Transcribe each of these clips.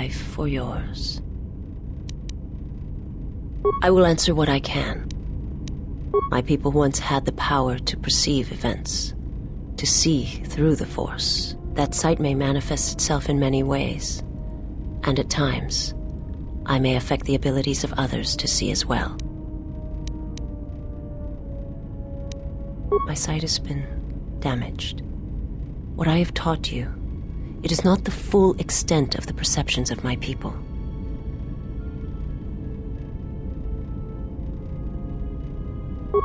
life for yours. I will answer what I can. My people once had the power to perceive events, to see through the Force. That sight may manifest itself in many ways, and at times, I may affect the abilities of others to see as well. My sight has been damaged. What I have taught you, it is not the full extent of the perceptions of my people.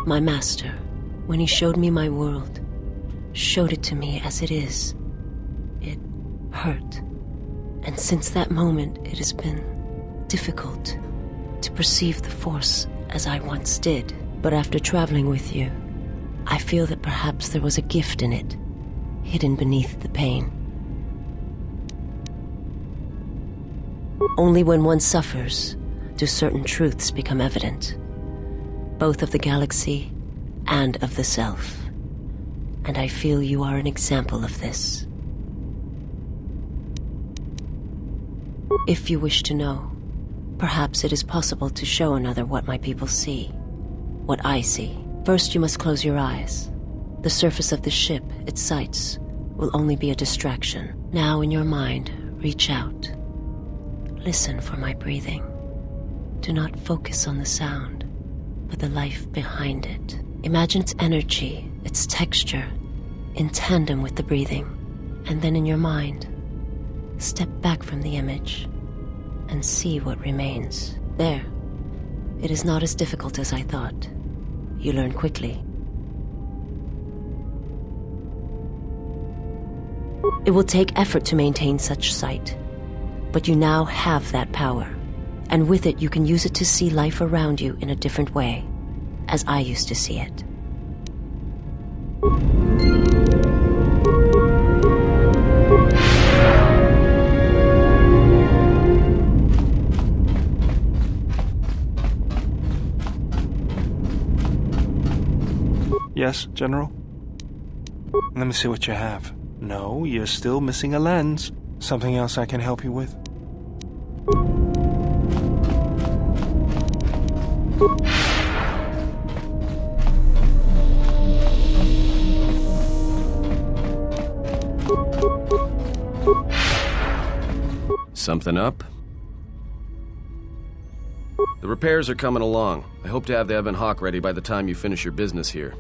My master, when he showed me my world, showed it to me as it is. It hurt. And since that moment, it has been difficult to perceive the Force as I once did. But after traveling with you, I feel that perhaps there was a gift in it, hidden beneath the pain. Only when one suffers do certain truths become evident, both of the galaxy and of the self. And I feel you are an example of this. If you wish to know, perhaps it is possible to show another what my people see, what I see. First, you must close your eyes. The surface of the ship, its sights, will only be a distraction. Now, in your mind, reach out. Listen for my breathing. Do not focus on the sound, but the life behind it. Imagine its energy, its texture, in tandem with the breathing. And then in your mind, step back from the image and see what remains. There. It is not as difficult as I thought. You learn quickly. It will take effort to maintain such sight, but you now have that power, and with it you can use it to see life around you in a different way, as I used to see it. Yes, General? Let me see what you have. No, you're still missing a lens. Something else I can help you with? Something up? The repairs are coming along. I hope to have the Ebon Hawk ready by the time you finish your business here.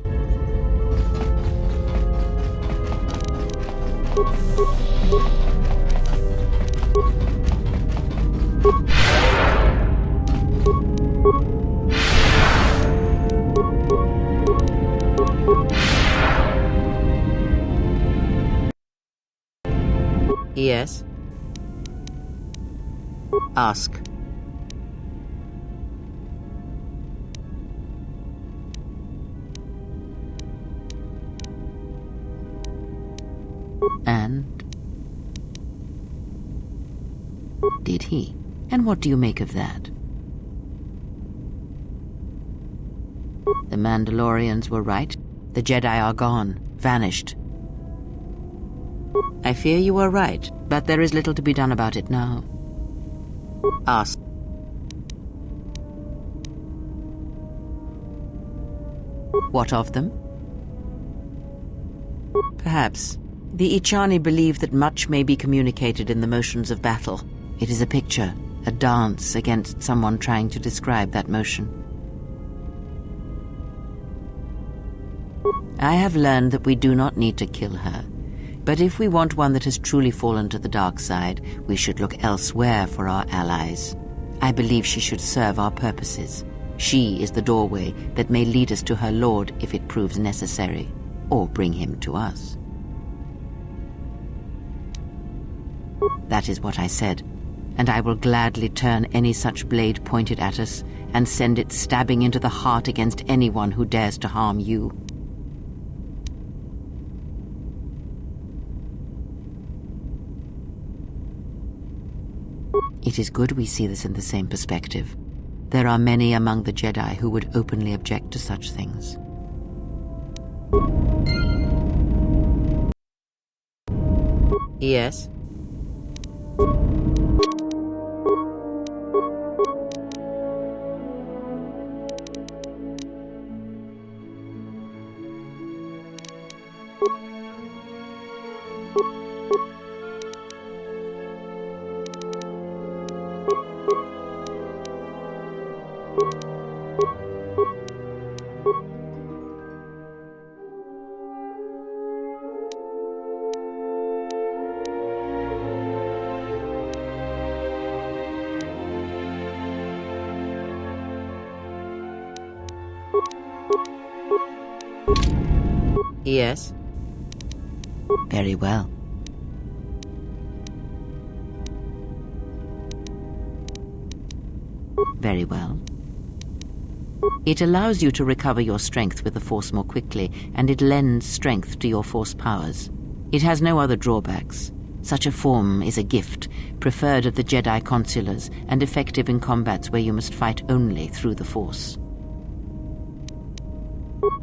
Yes? Ask. And? Did he? And what do you make of that? The Mandalorians were right. The Jedi are gone, vanished. I fear you are right, but there is little to be done about it now. Ask. What of them? Perhaps. The Ichani believe that much may be communicated in the motions of battle. It is a picture, a dance against someone trying to describe that motion. I have learned that we do not need to kill her. But if we want one that has truly fallen to the dark side, we should look elsewhere for our allies. I believe she should serve our purposes. She is the doorway that may lead us to her lord if it proves necessary, or bring him to us. That is what I said, and I will gladly turn any such blade pointed at us and send it stabbing into the heart against anyone who dares to harm you. It is good we see this in the same perspective. There are many among the Jedi who would openly object to such things. Yes? Yes? Very well. Very well. It allows you to recover your strength with the Force more quickly, and it lends strength to your Force powers. It has no other drawbacks. Such a form is a gift, preferred of the Jedi consulars, and effective in combats where you must fight only through the Force.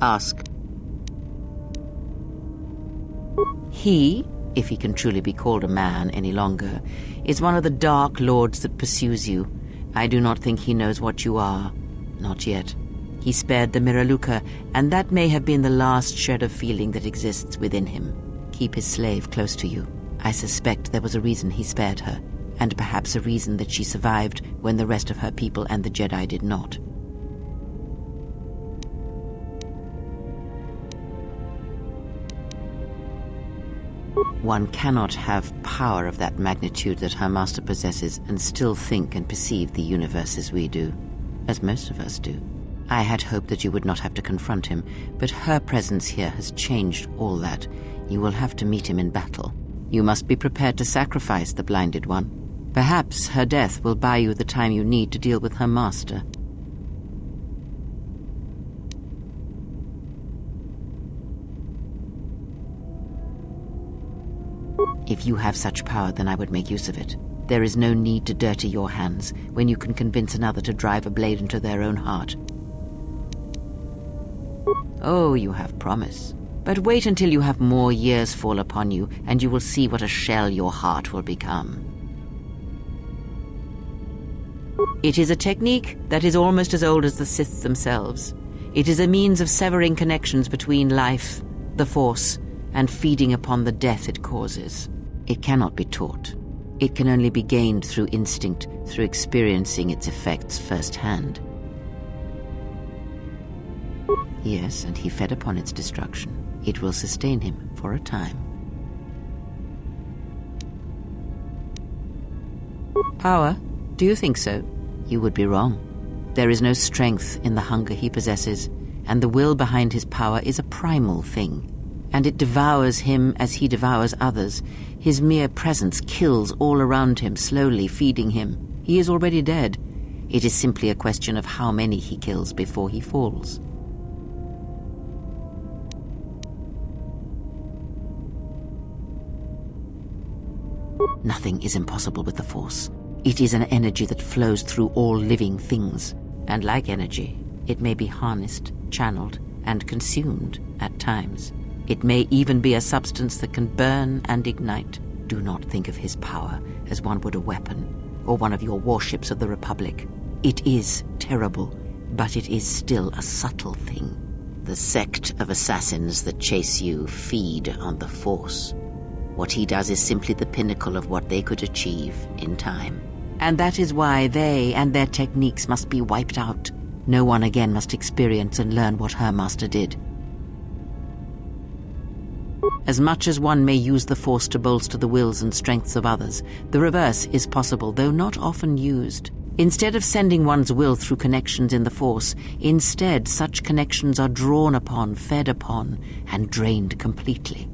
Ask. He, if he can truly be called a man any longer, is one of the Dark Lords that pursues you. I do not think he knows what you are. Not yet. He spared the Miraluka, and that may have been the last shred of feeling that exists within him. Keep his slave close to you. I suspect there was a reason he spared her, and perhaps a reason that she survived when the rest of her people and the Jedi did not. One cannot have power of that magnitude that her master possesses and still think and perceive the universe as we do, as most of us do. I had hoped that you would not have to confront him, but her presence here has changed all that. You will have to meet him in battle. You must be prepared to sacrifice the Blinded One. Perhaps her death will buy you the time you need to deal with her master. If you have such power, then I would make use of it. There is no need to dirty your hands when you can convince another to drive a blade into their own heart. Oh, you have promise. But wait until you have more years fall upon you, and you will see what a shell your heart will become. It is a technique that is almost as old as the Sith themselves. It is a means of severing connections between life, the Force, and feeding upon the death it causes. It cannot be taught. It can only be gained through instinct, through experiencing its effects firsthand. Yes, and he fed upon its destruction. It will sustain him for a time. Power? Do you think so? You would be wrong. There is no strength in the hunger he possesses, and the will behind his power is a primal thing. And it devours him as he devours others. His mere presence kills all around him, slowly feeding him. He is already dead. It is simply a question of how many he kills before he falls. Nothing is impossible with the Force. It is an energy that flows through all living things. And like energy, it may be harnessed, channeled, and consumed at times. It may even be a substance that can burn and ignite. Do not think of his power as one would a weapon, or one of your warships of the Republic. It is terrible, but it is still a subtle thing. The sect of assassins that chase you feed on the Force. What he does is simply the pinnacle of what they could achieve in time. And that is why they and their techniques must be wiped out. No one again must experience and learn what her master did. As much as one may use the Force to bolster the wills and strengths of others, the reverse is possible, though not often used. Instead of sending one's will through connections in the Force, instead such connections are drawn upon, fed upon, and drained completely.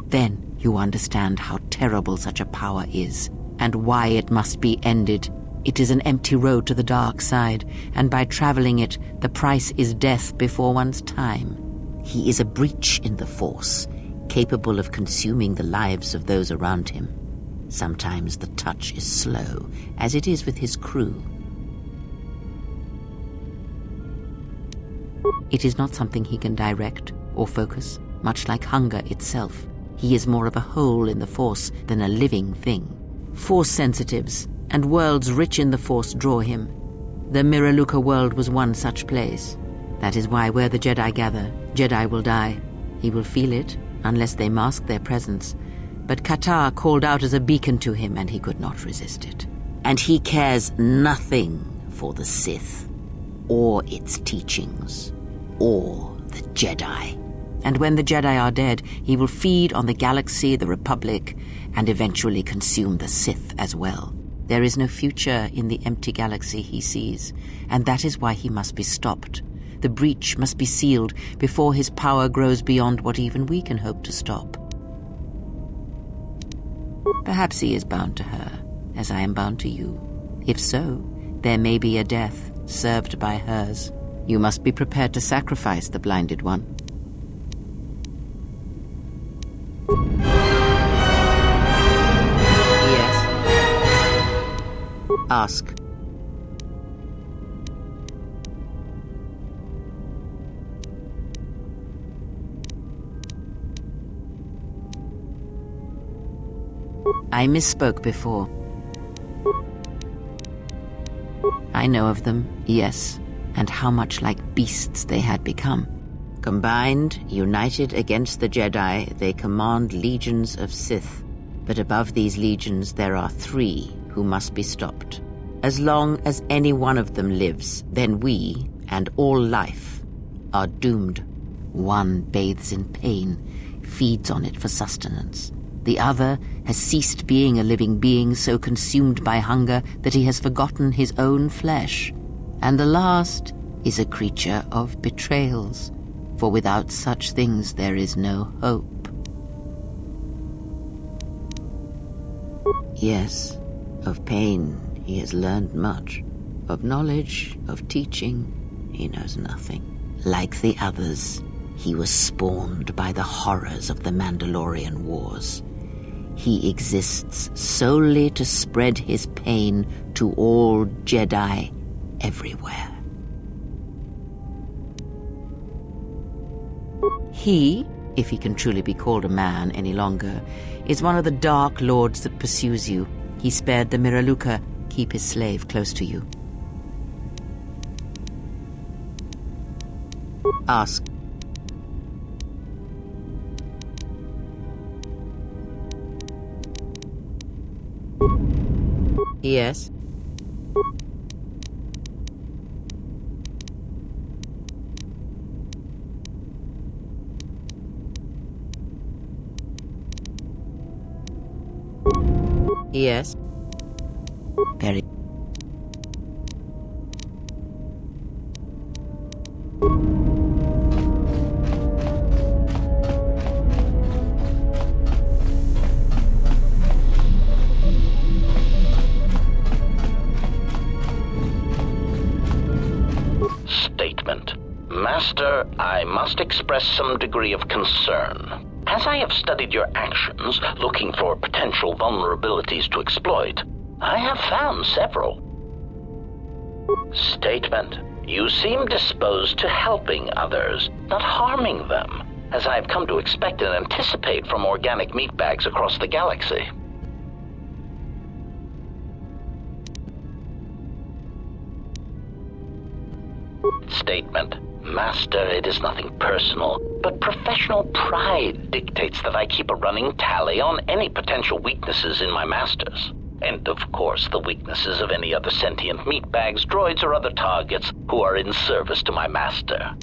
Then you understand how terrible such a power is, and why it must be ended. It is an empty road to the dark side, and by traveling it, the price is death before one's time. He is a breach in the Force, capable of consuming the lives of those around him. Sometimes the touch is slow, as it is with his crew. It is not something he can direct or focus, much like hunger itself. He is more of a hole in the Force than a living thing. Force sensitives and worlds rich in the Force draw him. The Miraluka world was one such place. That is why where the Jedi gather, Jedi will die. He will feel it, unless they mask their presence. But Kotor called out as a beacon to him, and he could not resist it. And he cares nothing for the Sith, or its teachings, or the Jedi. And when the Jedi are dead, he will feed on the galaxy, the Republic, and eventually consume the Sith as well. There is no future in the empty galaxy he sees, and that is why he must be stopped. The breach must be sealed before his power grows beyond what even we can hope to stop. Perhaps he is bound to her, as I am bound to you. If so, there may be a death served by hers. You must be prepared to sacrifice the blinded one. Yes. Ask. I misspoke before. I know of them, yes, and how much like beasts they had become. Combined, united against the Jedi, they command legions of Sith. But above these legions there are 3 who must be stopped. As long as any one of them lives, then we, and all life, are doomed. One bathes in pain, feeds on it for sustenance. The other has ceased being a living being, so consumed by hunger that he has forgotten his own flesh. And the last is a creature of betrayals, for without such things there is no hope. Yes, of pain he has learned much. Of knowledge, of teaching, he knows nothing. Like the others, he was spawned by the horrors of the Mandalorian Wars. He exists solely to spread his pain to all Jedi everywhere. He, if he can truly be called a man any longer, is one of the Dark Lords that pursues you. He spared the Miraluka. Keep his slave close to you. Ask. Yes. Yes. Very. Statement. Master, I must express some degree of concern. As I have studied your actions, looking for potential vulnerabilities to exploit, I have found several. Statement. You seem disposed to helping others, not harming them, as I have come to expect and anticipate from organic meatbags across the galaxy. Statement. Master, it is nothing personal, but professional pride dictates that I keep a running tally on any potential weaknesses in my masters. And, of course, the weaknesses of any other sentient meatbags, droids, or other targets who are in service to my master.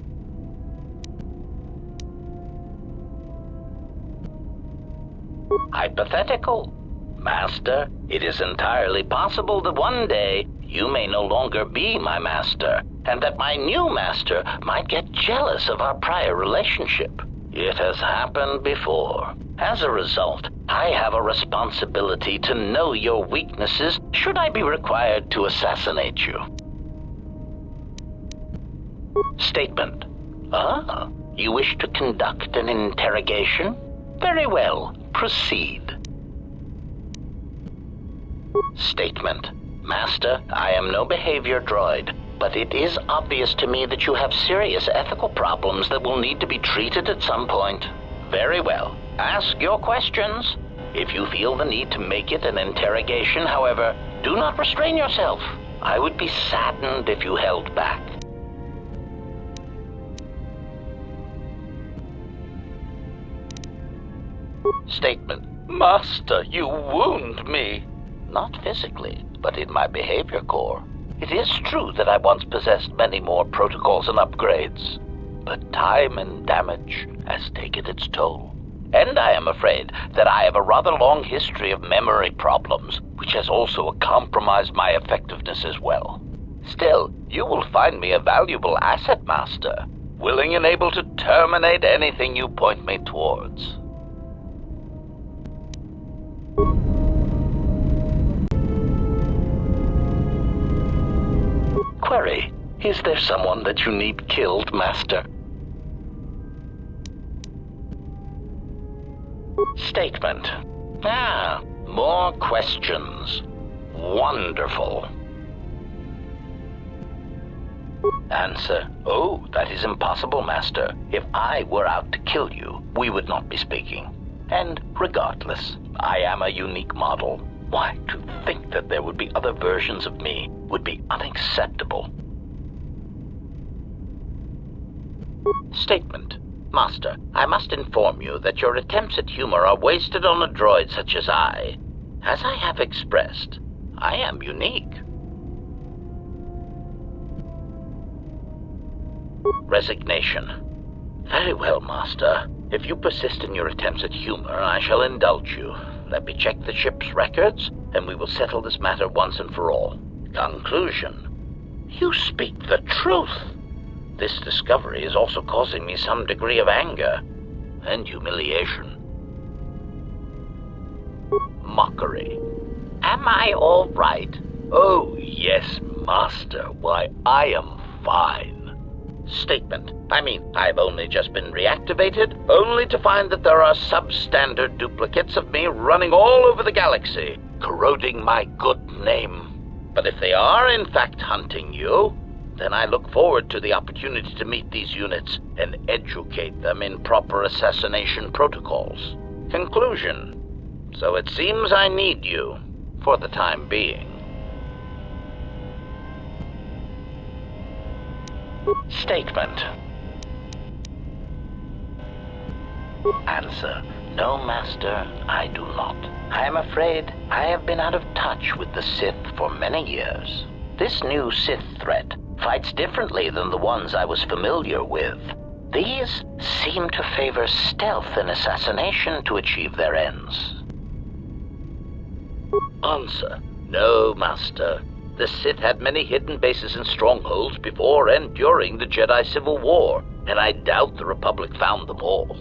Hypothetical. Master, it is entirely possible that one day you may no longer be my master, and that my new master might get jealous of our prior relationship. It has happened before. As a result, I have a responsibility to know your weaknesses should I be required to assassinate you. Statement. Ah, you wish to conduct an interrogation? Very well, proceed. Statement. Master, I am no behavior droid, but it is obvious to me that you have serious ethical problems that will need to be treated at some point. Very well. Ask your questions. If you feel the need to make it an interrogation, however, do not restrain yourself. I would be saddened if you held back. Statement. Master, you wound me. Not physically, but in my behavior core. It is true that I once possessed many more protocols and upgrades, but time and damage has taken its toll. And I am afraid that I have a rather long history of memory problems, which has also compromised my effectiveness as well. Still, you will find me a valuable asset, Master, willing and able to terminate anything you point me towards. Query, is there someone that you need killed, Master? Statement. More questions. Wonderful. Answer. Oh, that is impossible, Master. If I were out to kill you, we would not be speaking. And regardless, I am a unique model. Why, to think that there would be other versions of me would be unacceptable. Statement. Master, I must inform you that your attempts at humor are wasted on a droid such as I. As I have expressed, I am unique. Resignation. Very well, Master. If you persist in your attempts at humor, I shall indulge you. Let me check the ship's records, and we will settle this matter once and for all. Conclusion. You speak the truth. This discovery is also causing me some degree of anger and humiliation. Mockery. Am I all right? Oh, yes, Master. Why, I am fine. Statement. I've only just been reactivated, only to find that there are substandard duplicates of me running all over the galaxy, corroding my good name. But if they are in fact hunting you, then I look forward to the opportunity to meet these units and educate them in proper assassination protocols. Conclusion. So it seems I need you, for the time being. Statement. Answer. No, Master, I do not. I am afraid I have been out of touch with the Sith for many years. This new Sith threat fights differently than the ones I was familiar with. These seem to favor stealth and assassination to achieve their ends. Answer. No, Master. The Sith had many hidden bases and strongholds before and during the Jedi Civil War, and I doubt the Republic found them all.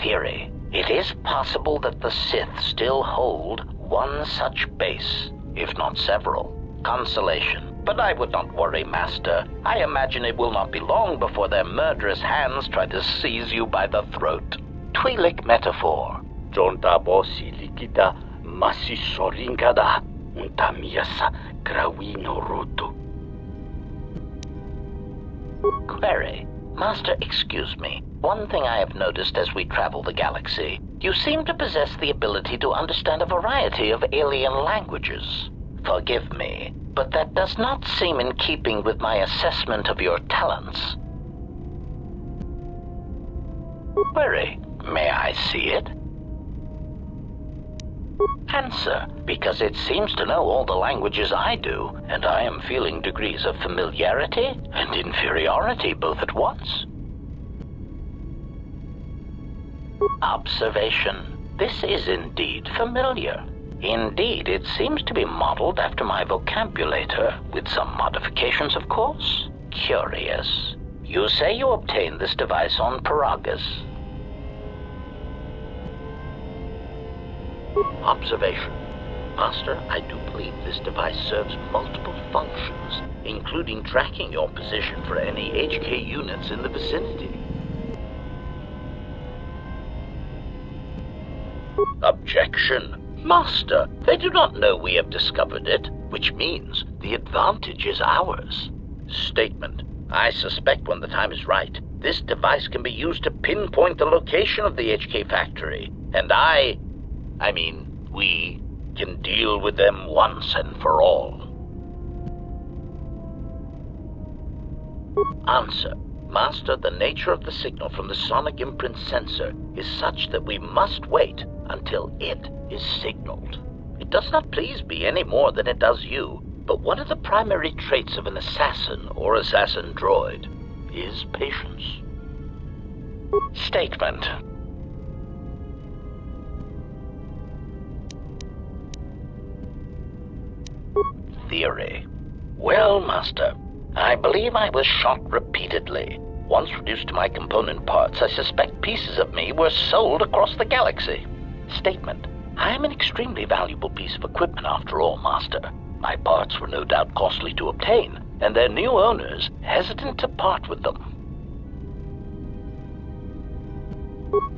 Theory. It is possible that the Sith still hold one such base, if not several. Consolation. But I would not worry, Master. I imagine it will not be long before their murderous hands try to seize you by the throat. Twi'lek metaphor. Jonta bosi likita masisorinkada untamiasa grawino roto. Query. Master, excuse me. One thing I have noticed as we travel the galaxy, you seem to possess the ability to understand a variety of alien languages. Forgive me, but that does not seem in keeping with my assessment of your talents. Query. May I see it? Answer. Because it seems to know all the languages I do, and I am feeling degrees of familiarity and inferiority both at once. Observation. This is indeed familiar. Indeed, it seems to be modeled after my vocabulator, with some modifications, of course. Curious. You say you obtained this device on Paragus. Observation. Master, I do believe this device serves multiple functions, including tracking your position for any HK units in the vicinity. Objection. Master, they do not know we have discovered it, which means the advantage is ours. Statement. I suspect when the time is right, this device can be used to pinpoint the location of the HK factory, and we can deal with them once and for all. Answer. Master, the nature of the signal from the sonic imprint sensor is such that we must wait until it is signaled. It does not please me any more than it does you, but one of the primary traits of an assassin or assassin droid is patience. Statement. Theory. Well, Master, I believe I was shot repeatedly. Once reduced to my component parts, I suspect pieces of me were sold across the galaxy. Statement. I am an extremely valuable piece of equipment after all, Master. My parts were no doubt costly to obtain, and their new owners hesitant to part with them.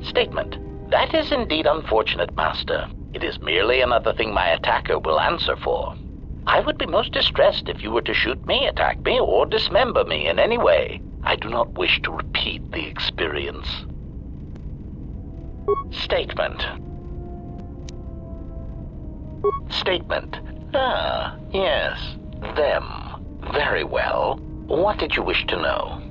Statement. That is indeed unfortunate, Master. It is merely another thing my attacker will answer for. I would be most distressed if you were to shoot me, attack me, or dismember me in any way. I do not wish to repeat the experience. Statement. Statement. Ah, yes, them. Very well. What did you wish to know?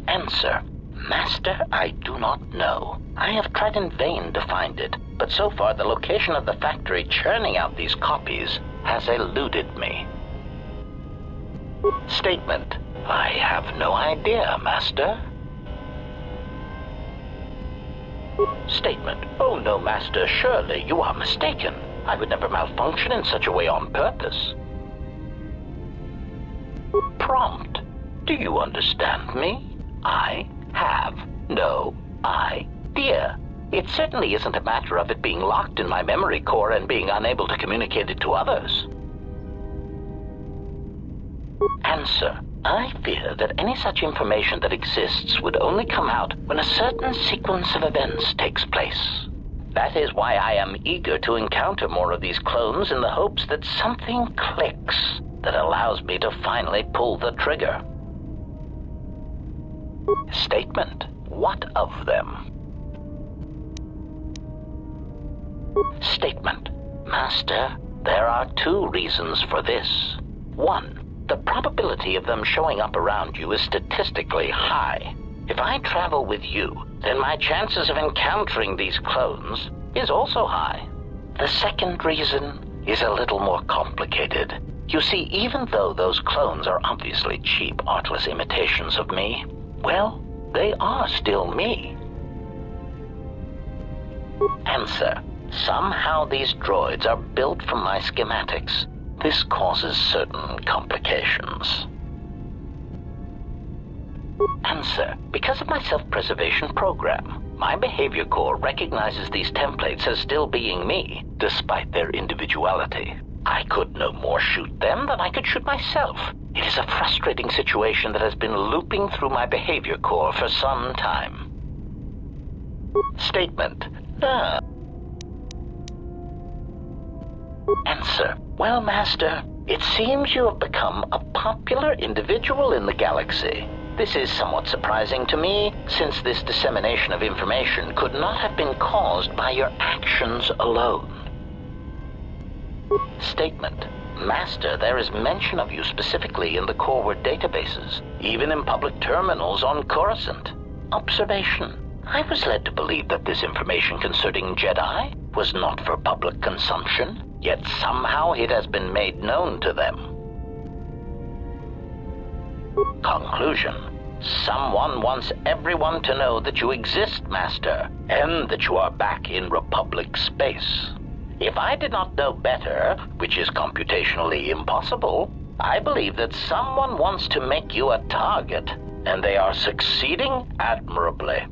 Answer. Master, I do not know. I have tried in vain to find it, but so far the location of the factory churning out these copies has eluded me. Statement. I have no idea, Master. Statement. Oh no, Master, surely you are mistaken. I would never malfunction in such a way on purpose. Prompt. Do you understand me? I have no idea. It certainly isn't a matter of it being locked in my memory core and being unable to communicate it to others. Answer. I fear that any such information that exists would only come out when a certain sequence of events takes place. That is why I am eager to encounter more of these clones in the hopes that something clicks that allows me to finally pull the trigger. Statement. What of them? Statement. Master, there are two reasons for this. One, the probability of them showing up around you is statistically high. If I travel with you, then my chances of encountering these clones is also high. The second reason is a little more complicated. You see, even though those clones are obviously cheap, artless imitations of me, well, they are still me. Answer. Somehow these droids are built from my schematics. This causes certain complications. Answer. Because of my self-preservation program, my behavior core recognizes these templates as still being me, despite their individuality. I could no more shoot them than I could shoot myself. It is a frustrating situation that has been looping through my behavior core for some time. Statement. Answer. Well, Master, it seems you have become a popular individual in the galaxy. This is somewhat surprising to me, since this dissemination of information could not have been caused by your actions alone. Statement. Master, there is mention of you specifically in the Corward databases, even in public terminals on Coruscant. Observation. I was led to believe that this information concerning Jedi was not for public consumption, yet somehow it has been made known to them. Conclusion. Someone wants everyone to know that you exist, Master, and that you are back in Republic space. If I did not know better, which is computationally impossible, I believe that someone wants to make you a target, and they are succeeding admirably.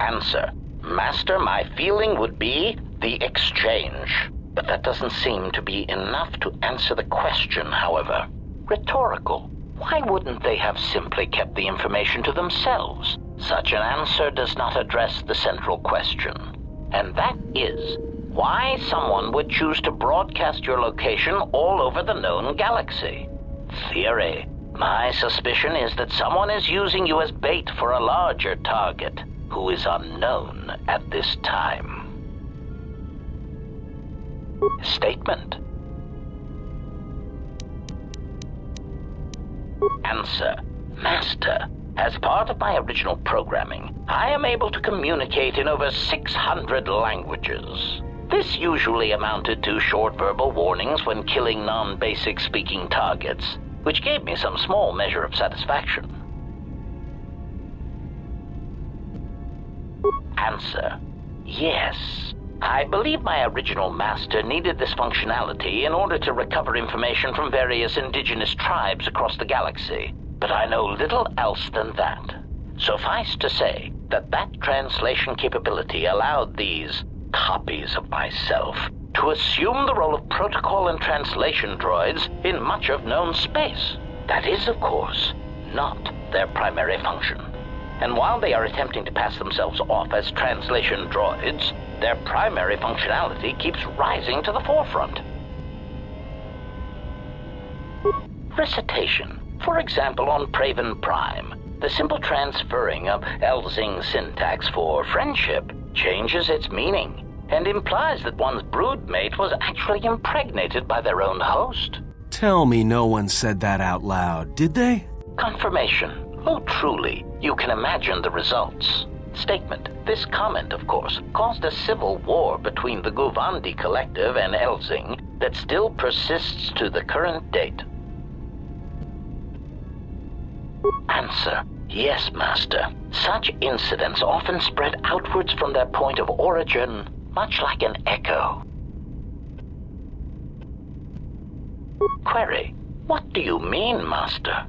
Answer. Master, my feeling would be the exchange. But that doesn't seem to be enough to answer the question, however. Rhetorical. Why wouldn't they have simply kept the information to themselves? Such an answer does not address the central question. And that is, why someone would choose to broadcast your location all over the known galaxy. Theory. My suspicion is that someone is using you as bait for a larger target, who is unknown at this time. Statement. Answer. Master, As part of my original programming, I am able to communicate in over 600 languages. This usually amounted to short verbal warnings when killing non-basic speaking targets, which gave me some small measure of satisfaction. Answer: yes. I believe my original master needed this functionality in order to recover information from various indigenous tribes across the galaxy, but I know little else than that. Suffice to say that translation capability allowed these copies of myself to assume the role of protocol and translation droids in much of known space. That is, of course, not their primary function. And while they are attempting to pass themselves off as translation droids, their primary functionality keeps rising to the forefront. Recitation. For example, on Praven Prime, the simple transferring of Elzing syntax for friendship changes its meaning and implies that one's broodmate was actually impregnated by their own host. Tell me no one said that out loud, did they? Confirmation. Oh, truly, you can imagine the results. Statement. This comment, of course, caused a civil war between the Guvandi Collective and Elzing that still persists to the current date. Answer: yes, Master. Such incidents often spread outwards from their point of origin, much like an echo. Query: what do you mean, Master?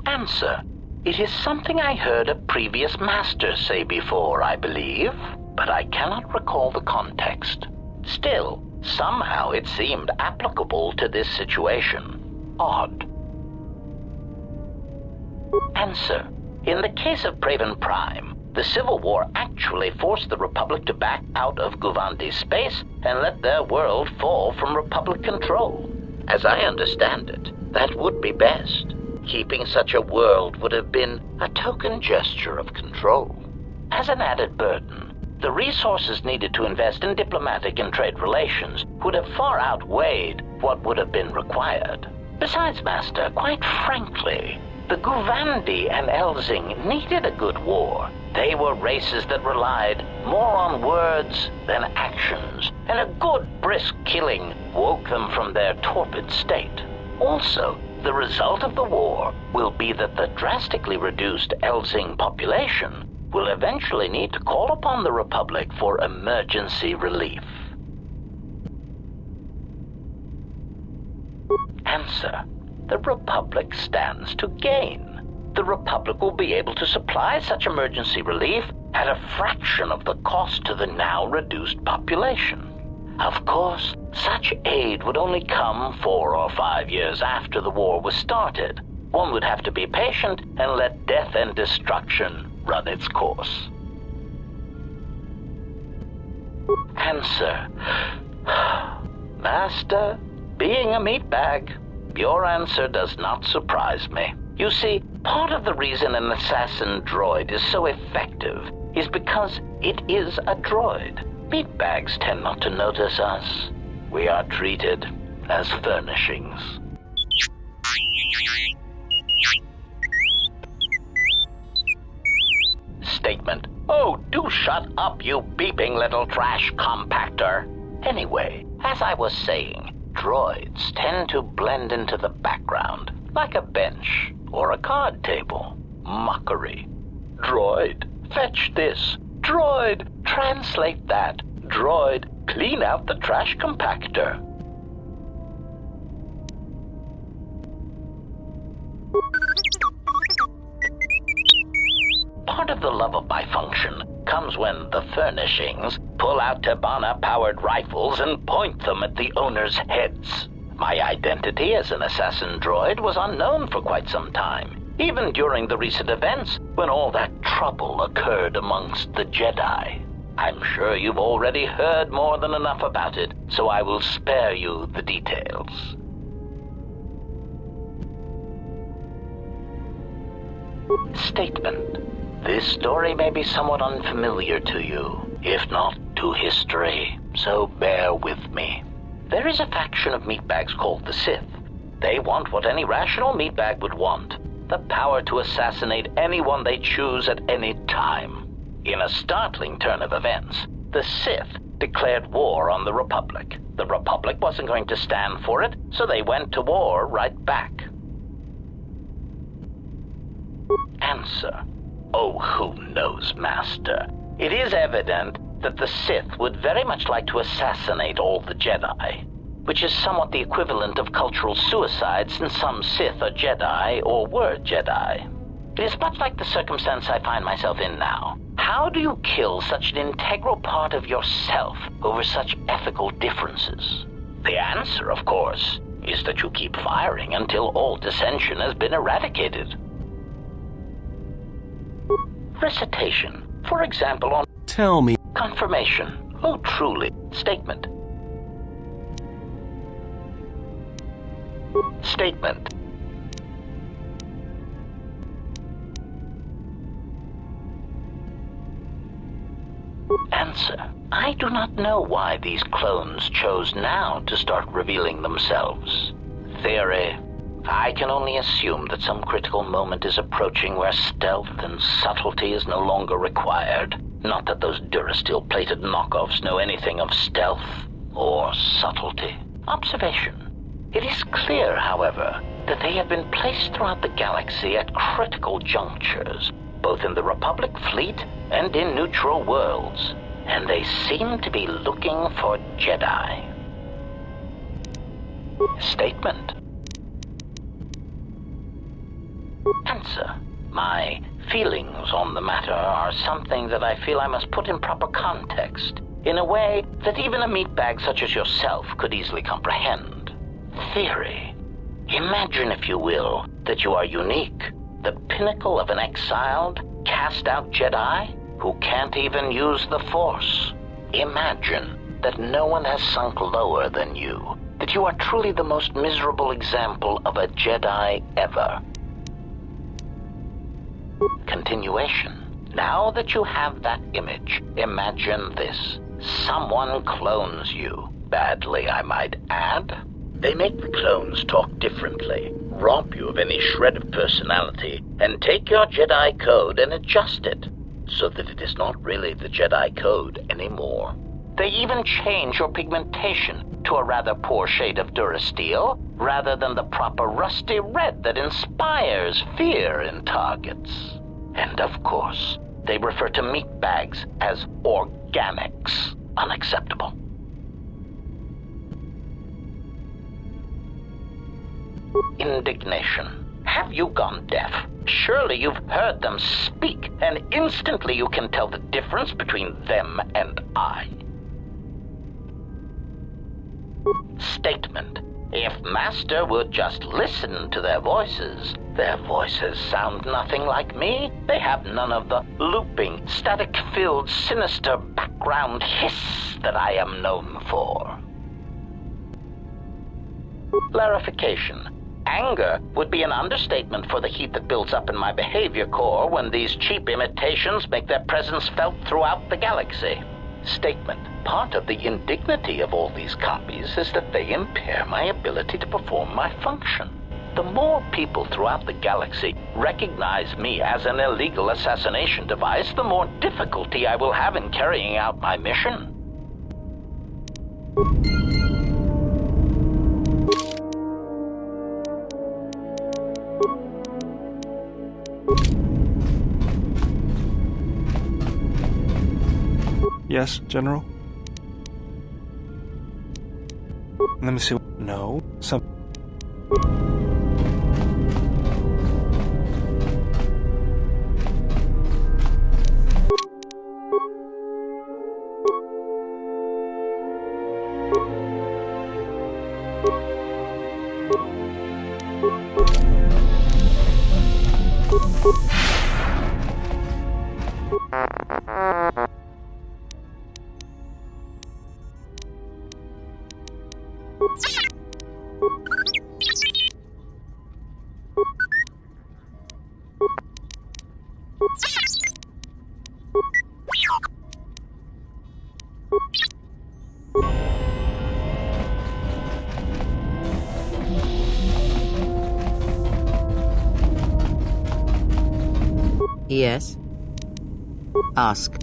Answer: it is something I heard a previous master say before, I believe, but I cannot recall the context. Still, somehow it seemed applicable to this situation. Odd. Answer: in the case of Praven Prime, the Civil War actually forced the Republic to back out of Guvandi space and let their world fall from Republic control. As I understand it, that would be best. Keeping such a world would have been a token gesture of control. As an added burden, the resources needed to invest in diplomatic and trade relations would have far outweighed what would have been required. Besides, Master, quite frankly, the Guvandi and Elzing needed a good war. They were races that relied more on words than actions, and a good brisk killing woke them from their torpid state. Also, the result of the war will be that the drastically reduced Elzing population will eventually need to call upon the Republic for emergency relief. Answer: the Republic stands to gain. The Republic will be able to supply such emergency relief at a fraction of the cost to the now reduced population. Of course, such aid would only come 4 or 5 years after the war was started. One would have to be patient and let death and destruction run its course. Answer: Master, being a meatbag, your answer does not surprise me. You see, part of the reason an assassin droid is so effective is because it is a droid. Meatbags tend not to notice us. We are treated as furnishings. Statement: oh, do shut up, you beeping little trash compactor. Anyway, as I was saying, droids tend to blend into the background, like a bench or a card table. Mockery. Droid, fetch this. Droid, translate that. Droid, clean out the trash compactor. Part of the love of my function comes when the furnishings pull out Tabana-powered rifles and point them at the owner's heads. My identity as an assassin droid was unknown for quite some time, even during the recent events when all that trouble occurred amongst the Jedi. I'm sure you've already heard more than enough about it, so I will spare you the details. Statement: this story may be somewhat unfamiliar to you, if not to history, so bear with me. There is a faction of meatbags called the Sith. They want what any rational meatbag would want: the power to assassinate anyone they choose at any time. In a startling turn of events, the Sith declared war on the Republic. The Republic wasn't going to stand for it, so they went to war right back. Answer. Oh, who knows, Master? It is evident that the Sith would very much like to assassinate all the Jedi, which is somewhat the equivalent of cultural suicide, since some Sith are Jedi or were Jedi. It is much like the circumstance I find myself in now. How do you kill such an integral part of yourself over such ethical differences? The answer, of course, is that you keep firing until all dissension has been eradicated. Recitation. For example, on Tell me. confirmation. Oh, truly. Statement. Statement. Answer. I do not know why these clones chose now to start revealing themselves. Theory. I can only assume that some critical moment is approaching where stealth and subtlety is no longer required. Not that those Durasteel-plated knockoffs know anything of stealth or subtlety. Observation. It is clear, however, that they have been placed throughout the galaxy at critical junctures, both in the Republic fleet and in neutral worlds, and they seem to be looking for Jedi. Statement. Answer. My feelings on the matter are something that I feel I must put in proper context, in a way that even a meatbag such as yourself could easily comprehend. Theory. Imagine, if you will, that you are unique, the pinnacle of an exiled, cast-out Jedi who can't even use the Force. Imagine that no one has sunk lower than you, that you are truly the most miserable example of a Jedi ever. Continuation. Now that you have that image, imagine this. Someone clones you. Badly, I might add. They make the clones talk differently, rob you of any shred of personality, and take your Jedi code and adjust it, so that it is not really the Jedi code anymore. They even change your pigmentation to a rather poor shade of Durasteel, rather than the proper rusty red that inspires fear in targets. And of course, they refer to meatbags as organics. Unacceptable. Indignation. Have you gone deaf? Surely you've heard them speak, and instantly you can tell the difference between them and I. Statement. If Master would just listen to their voices sound nothing like me. They have none of the looping, static-filled, sinister background hiss that I am known for. Clarification. Anger would be an understatement for the heat that builds up in my behavior core when these cheap imitations make their presence felt throughout the galaxy. Statement. Part of the indignity of all these copies is that they impair my ability to perform my function. The more people throughout the galaxy recognize me as an illegal assassination device, the more difficulty I will have in carrying out my mission. Yes, General? Let me see. No. Some. Yes? Ask.